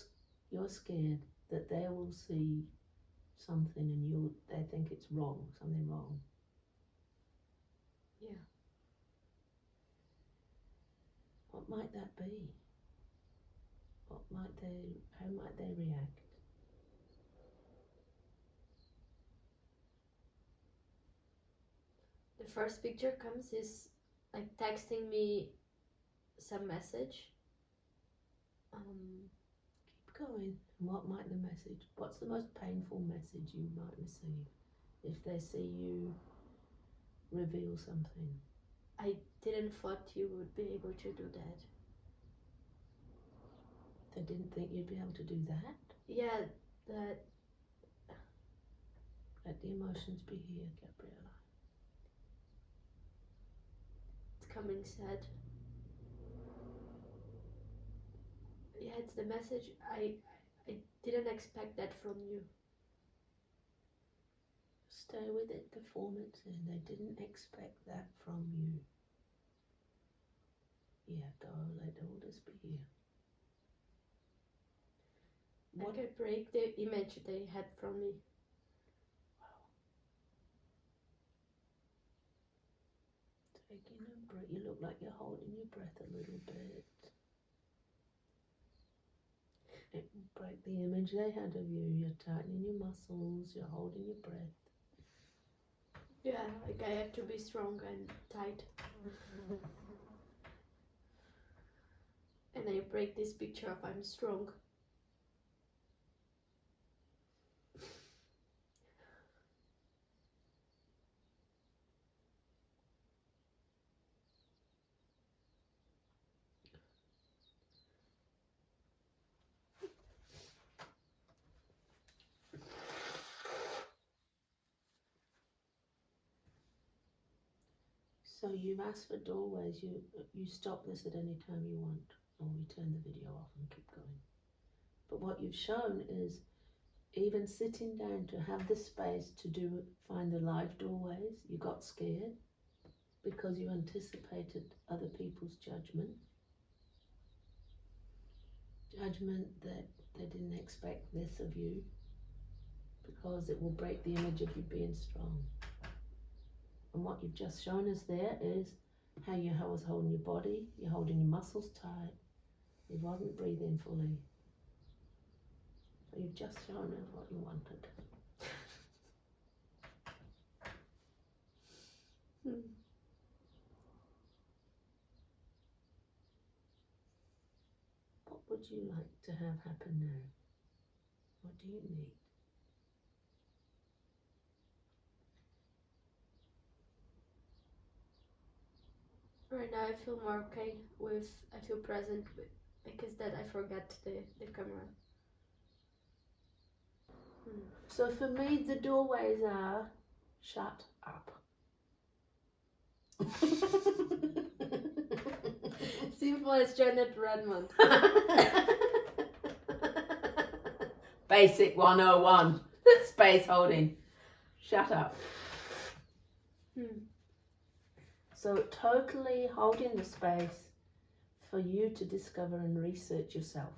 You're scared that they will see something and they think it's wrong, something wrong. Yeah. What might that be? How might they react? The first picture comes is like texting me some message. Keep going. What might the message? What's the most painful message you might receive if they see you reveal something? I didn't thought you would be able to do that. They didn't think you'd be able to do that? Yeah, that. Let the emotions be here, Gabriela. It's coming sad. Yeah, it's the message. I didn't expect that from you. Stay with it, the performance, and they didn't expect that from you. Yeah, go, let all this be here. I could break the image they had from me. Wow. Taking a breath. You look like you're holding your breath a little bit. It will break the image they had of you. You're tightening your muscles, you're holding your breath. Yeah, like I have to be strong and tight. And I break this picture of I'm strong. So you've asked for doorways. You stop this at any time you want, or we turn the video off and keep going. But what you've shown is even sitting down to have the space to find the live doorways, you got scared because you anticipated other people's judgment that they didn't expect this of you because it will break the image of you being strong. And what you've just shown us there is how you was holding your body, you're holding your muscles tight, you wasn't breathing fully. So you've just shown us what you wanted. What would you like to have happen now? What do you need? Right now I feel more okay I feel present because that I forgot the camera. So for me, the doorways are shut up. Simple as Janet Redmond. Basic 101. Space holding. Shut up. So totally holding the space for you to discover and research yourself.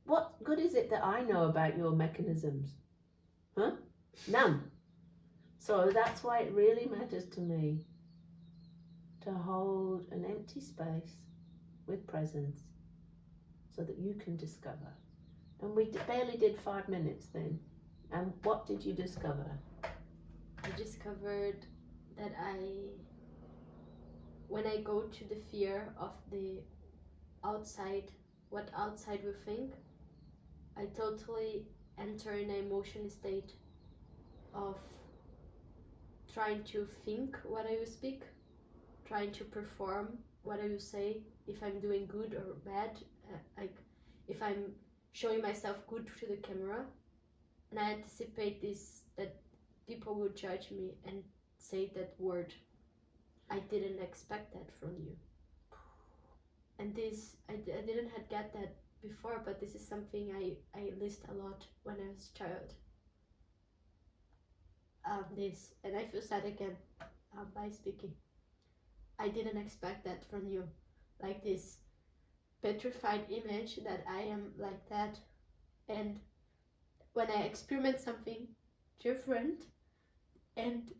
What good is it that I know about your mechanisms? Huh? None. So that's why it really matters to me to hold an empty space with presence so that you can discover. And we barely did 5 minutes then. And what did you discover? I discovered that when I go to the fear of the outside, what outside will think, I totally enter in an emotion state of trying to think what I will speak, trying to perform what I will say, if I'm doing good or bad, like if I'm showing myself good to the camera, and I anticipate this, that people will judge me and say that word. I didn't expect that from you. And this, I didn't had get that before, but this is something I list a lot when I was a child. This, and I feel sad again by speaking. I didn't expect that from you, like this petrified image that I am like that, and when I experiment something different, and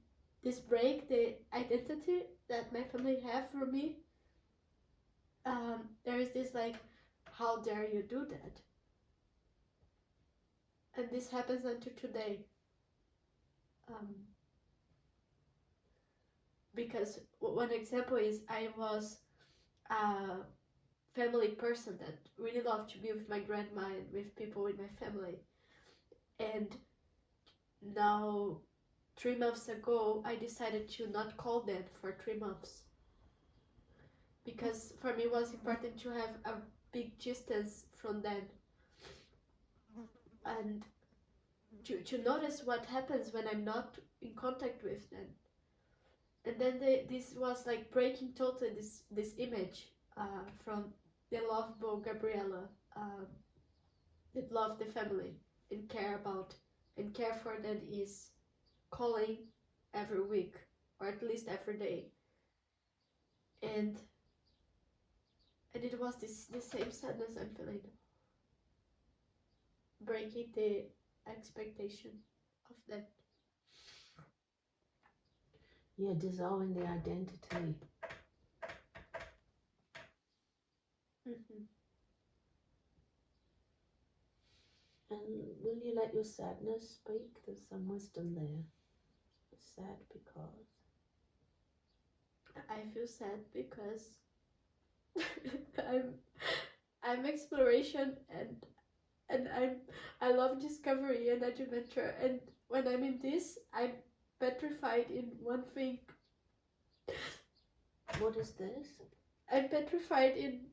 this break the identity that my family have for me, there is this like, how dare you do that? And this happens until today. Because one example is I was a family person that really loved to be with my grandma and with people in my family. And now 3 months ago, I decided to not call them for 3 months. Because for me it was important to have a big distance from them. And to notice what happens when I'm not in contact with them. And then this was like breaking totally this image from the lovable Gabriela that loved the family and care for them is calling every week or at least every day. And it was the same sadness I'm feeling, breaking the expectation of them. Yeah, dissolving the identity. Mm-hmm. And will you let your sadness speak? There's some wisdom there. It's sad because. I feel sad because I'm exploration and I love discovery and adventure, and when I'm in this, I'm petrified in one thing. What is this? I'm petrified in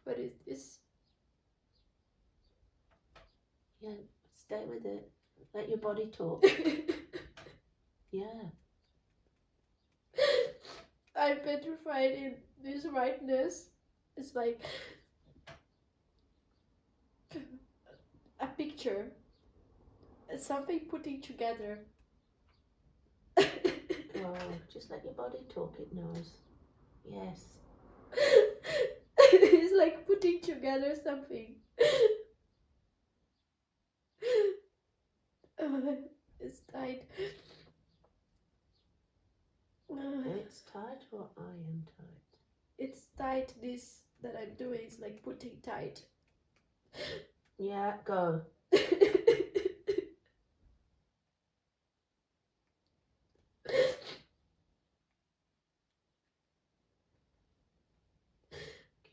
what is this? Yeah, stay with it. Let your body talk. Yeah. I'm petrified in this rightness. It's like a picture. It's something putting together. Oh, just let your body talk, it knows. Yes. It's like putting together something. It's tight. It's tight or I am tight? It's tight. This that I'm doing is like putting tight. Yeah, go.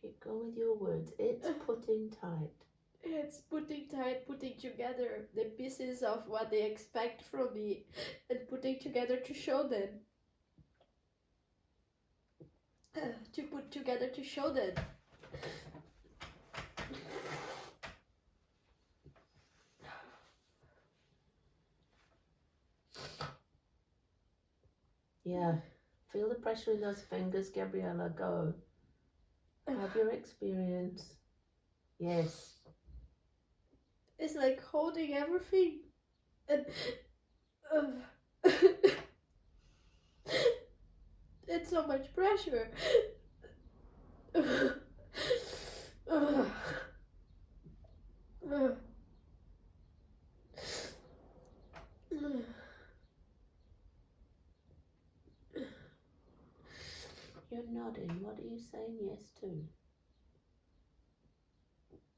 Keep going with your words. It's putting tight. It's putting tight, putting together the pieces of what they expect from me and putting together to show them. To put together to show them. Yeah. Feel the pressure in those fingers, Gabriela. Go. Have your experience. Yes. It's like holding everything and It's so much pressure. You're nodding. What are you saying yes to?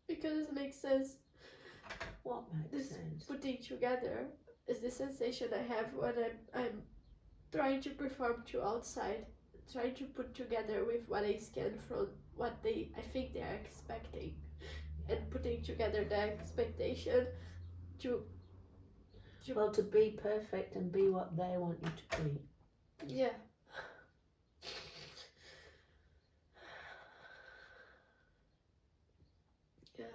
Because it makes sense. What makes This sense? putting together is the sensation I have when I'm trying to perform to outside, trying to put together with what I scan from what I think they are expecting, and putting together the expectation to Well, to be perfect and be what they want you to be. yeah. Yeah.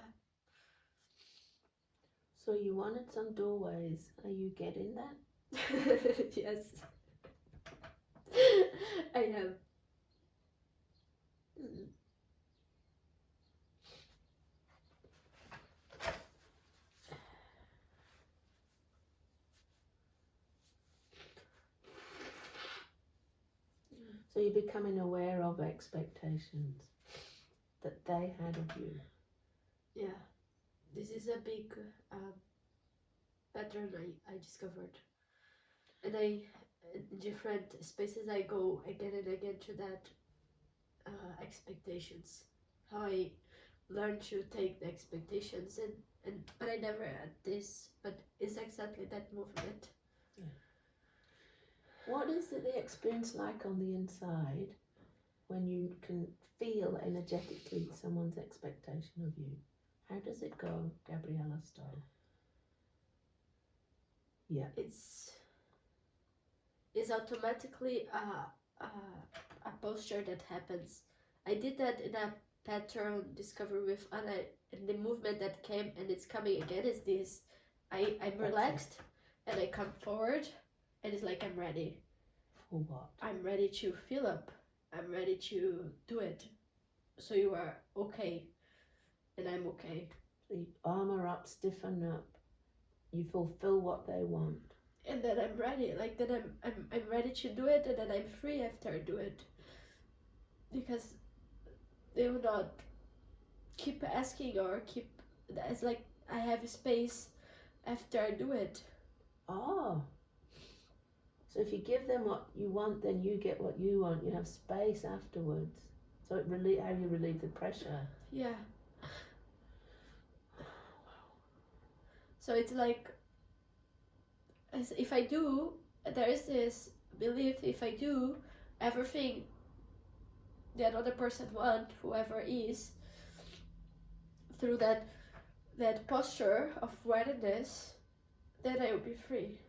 So you wanted some doorways. Are you getting that? Yes. I am. So you're becoming aware of expectations that they had of you. Yeah. This is a big pattern I discovered. And in different spaces I go again and again to that expectations. How I learn to take the expectations but I never had this, but it's exactly that movement. Yeah. What is the experience like on the inside when you can feel energetically someone's expectation of you? How does it go, Gabriela style? Yeah. It's automatically a posture that happens. I did that in a pattern discovery with Anna, and the movement that came and it's coming again is this. I'm relaxed and I come forward and it's like I'm ready. For what? I'm ready to fill up. I'm ready to do it. So you are okay and I'm okay. So you armor up, stiffen up. You fulfill what they want. And then I'm ready. Like then I'm ready to do it, and then I'm free after I do it. Because they will not keep asking or keep. It's like I have space after I do it. Oh. So if you give them what you want, then you get what you want. You have space afterwards. So how you relieve the pressure. Yeah. So it's like, as if I do, there is this belief, if I do everything the other person want, whoever is, through that posture of readiness, then I will be free.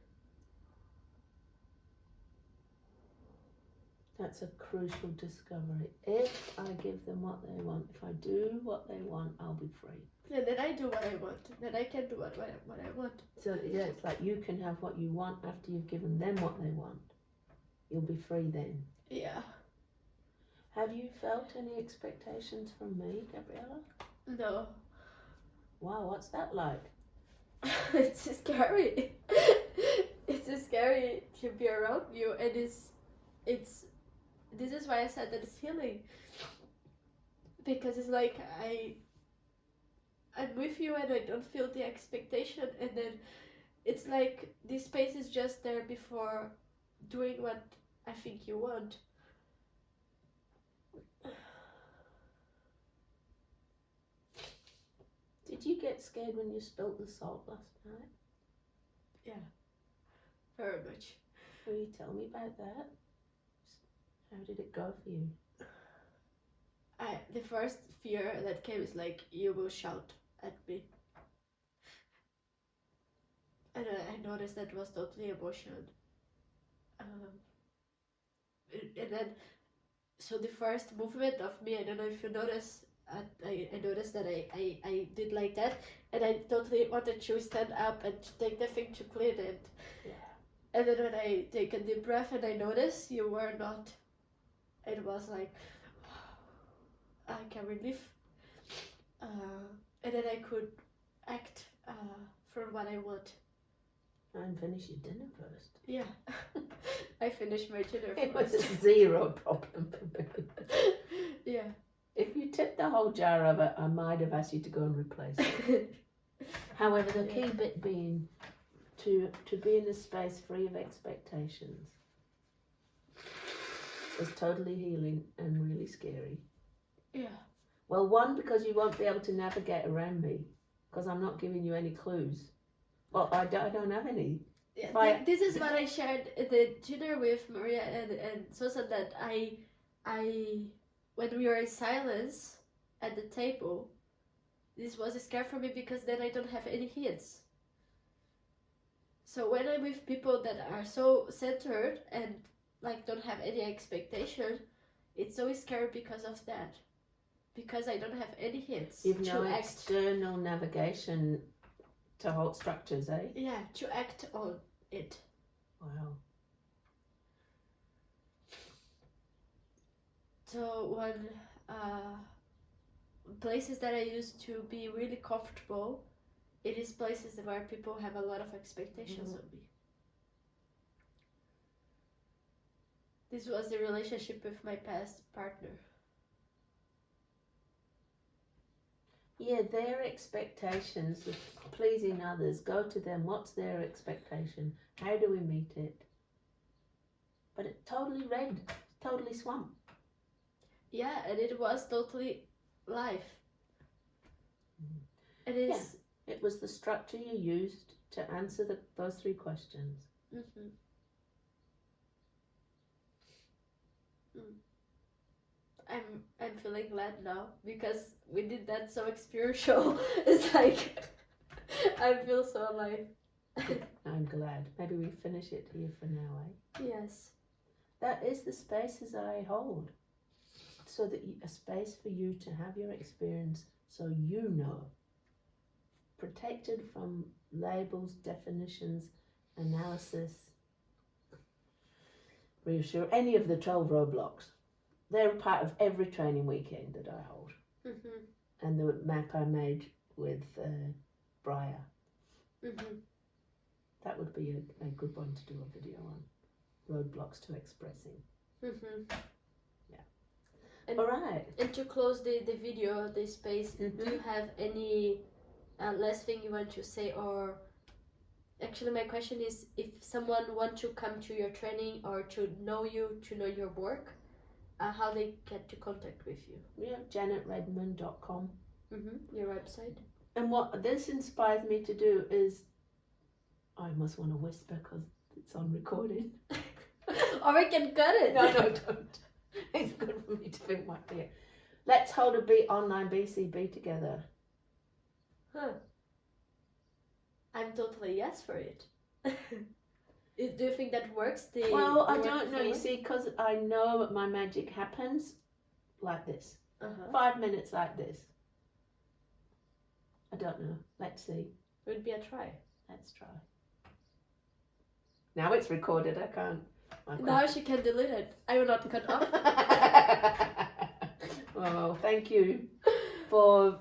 That's a crucial discovery. If I give them what they want, if I do what they want, I'll be free. And then I do what I want. Then I can do what I want. So yeah, it's like you can have what you want after you've given them what they want. You'll be free then. Yeah. Have you felt any expectations from me, Gabriela? No. Wow, what's that like? It's scary. It's scary to be around you, and it's this is why I said that it's healing, because it's like I'm with you and I don't feel the expectation, and then it's like this space is just there before doing what I think you want. Did you get scared when you spilt the salt last night? Yeah, very much. Will you tell me about that? How did it go for you? The first fear that came is like, you will shout at me. And I noticed that was totally emotion. And then, so the first movement of me, I don't know if you notice, I noticed that I did like that, and I totally wanted to stand up and to take the thing to clean it. Yeah. And then when I take a deep breath and I noticed you were not, it was like, I can relieve. And then I could act from what I want. And finish your dinner first. Yeah. I finished my dinner It was first. a zero problem for me. Yeah. If you tipped the whole jar over, I might have asked you to go and replace it. However, the key bit being to be in a space free of expectations is totally healing and really scary. Yeah. Well, one, because you won't be able to navigate around me, because I'm not giving you any clues. Well, I don't have any. Yeah, this is what I shared at the dinner with Maria and Sosa, that I when we were in silence at the table, this was a scare for me because then I don't have any hints. So when I'm with people that are so centered and like don't have any expectation, it's so scary because of that. Because I don't have any hints. You've no external navigation to hold structures, eh? Yeah, to act on it. Wow. So when places that I used to be really comfortable, it is places where people have a lot of expectations of me. This was the relationship with my past partner. Yeah, their expectations of pleasing others, go to them. What's their expectation? How do we meet it? But it's totally red, totally swamp. Yeah, and it was totally life. It is. Yeah, it was the structure you used to answer those three questions. Mm-hmm. I'm feeling glad now because we did that so experiential. It's like I feel so alive. I'm glad. Maybe we finish it here for now, eh? Yes. That is the spaces I hold. So that a space for you to have your experience, so you know. Protected from labels, definitions, analysis. Reassure any of the 12 roadblocks. They're a part of every training weekend that I hold. Mm-hmm. And the map I made with Briar. Mm-hmm. That would be a good one to do a video on. Roadblocks to expressing. Mm-hmm. Yeah. And, all right. And to close the video, the space, do you have any last thing you want to say? Or actually my question is, if someone wants to come to your training or to know you, to know your work, how they get to contact with you? Yeah, janetredmond.com. Your website. And what this inspires me to do is, I must want to whisper because it's on recording. Or we can cut it. No, don't. It's good for me to think my fear. Let's hold a online BCB together. Huh. I'm totally yes for it. Do you think that works? Well, I don't know. You see, because I know my magic happens like this. 5 minutes like this. I don't know. Let's see. It would be a try. Let's try. Now it's recorded. I can't. Now she can delete it. I will not cut off. Well, thank you for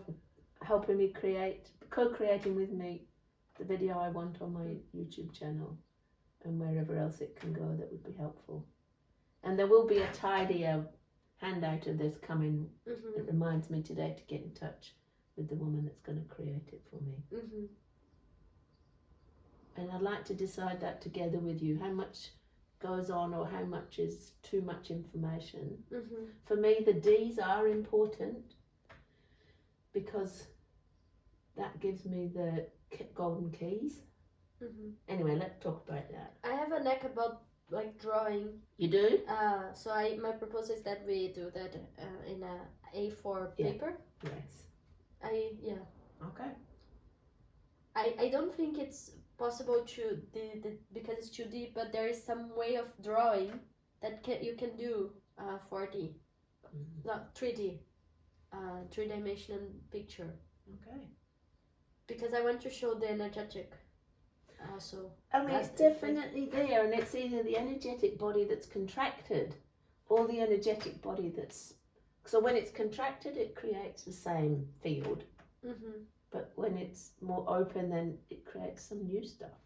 helping me co-creating with me the video I want on my YouTube channel and wherever else it can go that would be helpful. And there will be a tidier handout of this coming. It reminds me today to get in touch with the woman that's going to create it for me. And I'd like to decide that together with you, how much goes on or how much is too much information. For me, the D's are important because that gives me the golden keys. Anyway, let's talk about that. I have a knack about like drawing. You do? So my proposal is that we do that in a A4 paper. Yes. Okay. I don't think it's possible to because it's too deep, but there is some way of drawing that you can do 4D, not 3D, 3-dimensional picture. Okay. Because I want to show the energetic. I mean, it's definitely there, and it's either the energetic body that's contracted or the energetic body that's. So when it's contracted, it creates the same field. But when it's more open, then it creates some new stuff.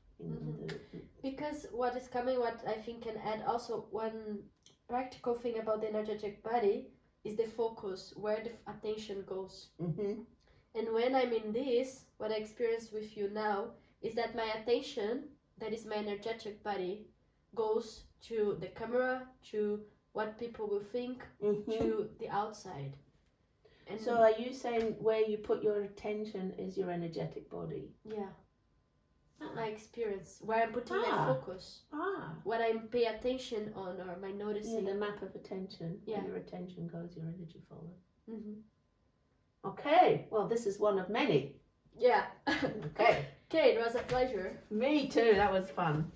Because what is coming, what I think can add also one practical thing about the energetic body is the focus, where the attention goes. And when I'm in this, what I experience with you now is that my attention, that is my energetic body, goes to the camera, to what people will think, to the outside. And so are you saying where you put your attention is your energetic body? Yeah. My experience, where I'm putting my focus, what I pay attention on, or my noticing. The map of attention. Yeah. Where your attention goes, your energy follows. Okay, well, this is one of many. Yeah. Okay. Okay, it was a pleasure. Me too, that was fun.